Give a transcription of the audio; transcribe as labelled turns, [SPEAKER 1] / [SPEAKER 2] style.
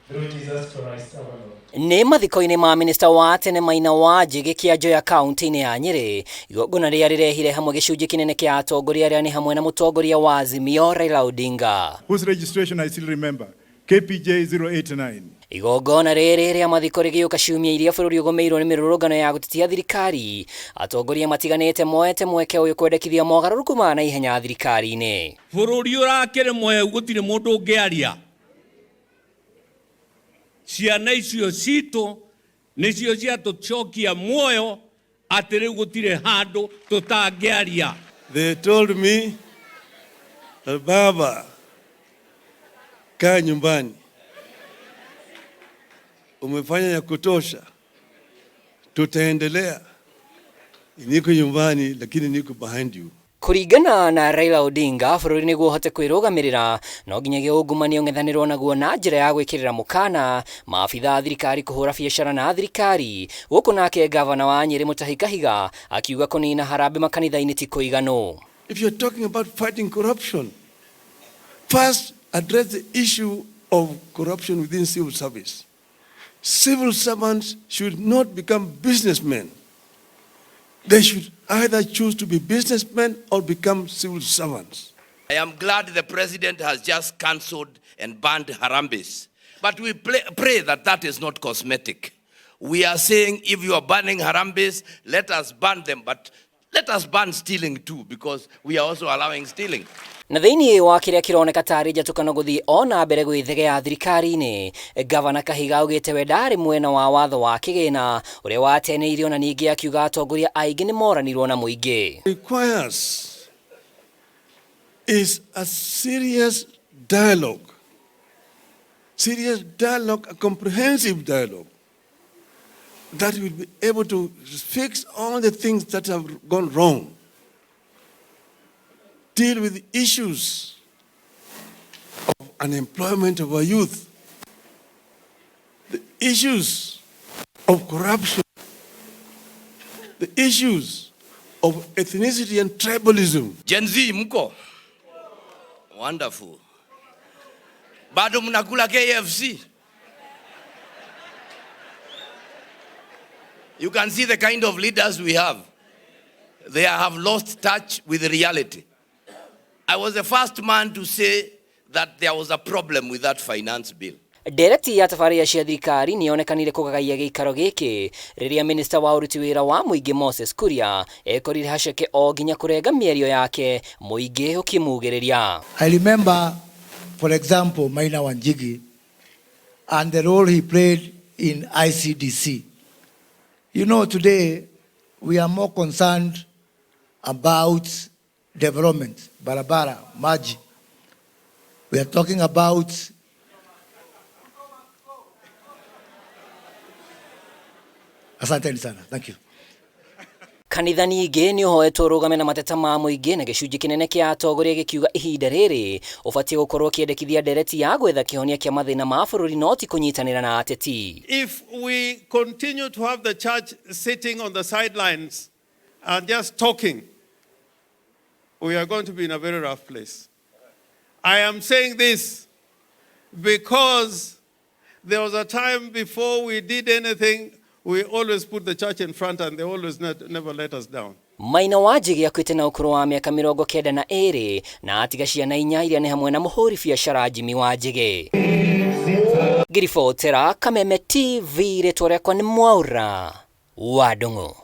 [SPEAKER 1] through Jesus Christ our Lord.
[SPEAKER 2] Nĩ mathiko-inĩ ma minista wa tene Maina wa Njigi kĩanjo kaunti-inĩ ya Nyeri, igongona rĩrĩa rĩrehire hamwe gĩcunjĩ kĩnene kĩa atongoria arĩa nĩ hamwe na mũtongoria wa AZIMIO Raila ODINGA,
[SPEAKER 3] whose registration I still remember, KPJ 089.
[SPEAKER 2] Igongona rĩrĩ rĩa mathiko rĩgĩũka ciumia iria bũrũri ũgũmĩirwo nĩ mĩrũrũngano ya gũtetia thirikari. Atongoria matiganĩte moete mweke ũyũ kwendekithia mogarũrũku ma naihenya thirikari-inĩ.
[SPEAKER 4] Bũrũri ũrakĩrĩ mweu gũtirĩ mũndũ ũngĩaria. Ciana icio citũ nĩcio ciatũcokia muoyo atĩ rĩu gũtirĩ handũ tũtangĩaria.
[SPEAKER 5] They told me, Baba, kaa nyumbani. Umefanya ya kutosha. Tutaendelea. Niko nyumbani lakini niko behind you.
[SPEAKER 2] Kũringana na Raila ODINGA, bũrũri nĩguo ũhote kwĩrũgamĩrĩra, no nginyagia ungumania ũng'ethanĩrwo naguo na njĩra ya gwĩkĩrĩra mũkana maabitha thirikari kũhũra biacara na thirikari. Gũkũ nake gavana wa Nyeri Mutahi Kahiga akiuga kũnina harambĩ makanitha-inĩ ti kũiganu.
[SPEAKER 5] If you're talking about fighting corruption, first address the issue of corruption within civil service. Civil servants should not become businessmen. They should either choose to be businessmen or become civil servants.
[SPEAKER 6] I am glad the president has just cancelled and banned harambes. But we pray that that is not cosmetic. We are saying if you are banning harambes, let us ban them. But let us ban stealing too, because we are also allowing stealing.
[SPEAKER 2] Na thĩinĩ wa kĩrĩa kĩroneka tarĩ njatũkano gũthiĩ ona mbere gwĩthegea thirikari-inĩ, gavana Kahiga augĩte we ndarĩ mwena wa watho wa kĩgĩna ũrĩa wateneirio, na ningĩ akiuga atongoria aingĩ nĩ moranirwo na mũingĩ.
[SPEAKER 5] Requires is a serious dialogue, a comprehensive dialogue that will be able to fix all the things that have gone wrong. Deal with issues of unemployment of our youth, the issues of corruption, the issues of ethnicity and tribalism.
[SPEAKER 6] Gen Z mko? Wonderful. Bado mnakula KFC? You can see the kind of leaders we have. They have lost touch with reality. I was the first man to say that there was a problem with that finance bill.
[SPEAKER 2] Ndereti ya tabarĩra cia thirikari nĩonekanire kũgagaia gĩikaro gĩkĩ rĩrĩa minista wa ũruti wĩra wa mũingĩ Moses Kuria ekorire haceke o nginya kũrenga mĩario yake mũingĩ ũkĩmugĩrĩria.
[SPEAKER 7] I remember, for example, Maina wa Njigi and the role he played in ICDC. You know, today we are more concerned about development, barabara, maji. We are talking about asanteni sana. Thank you.
[SPEAKER 2] Kanitha ningĩ nĩ ũhoetwo rũgame na mateta ma mũingĩ, na gĩcunjĩ kĩnene kĩa atongoria gĩkiuga ihinda rĩrĩ ũbatiĩ gũkorwo kĩendekithia ndereti ya gwetha kĩhonia kĩa mathĩna ma bũrũri no ti kũnyitanĩra na ateti.
[SPEAKER 8] If we continue to have the church sitting on the sidelines and just talking, we are going to be in a very rough place. I am saying this because there was a time before we did anything, we always put the church in front and they always never let us down.
[SPEAKER 2] Maina wa Njigi akuĩte na ũkũrũ wa mĩaka 92 na atiga ciana 4 iria nĩ hamwe na mũhũri biacara Jimmy wa Njigi. Ngiribotera Kameme TV, rĩtwa rĩakwa nĩ Mwaura wa Ndung'u.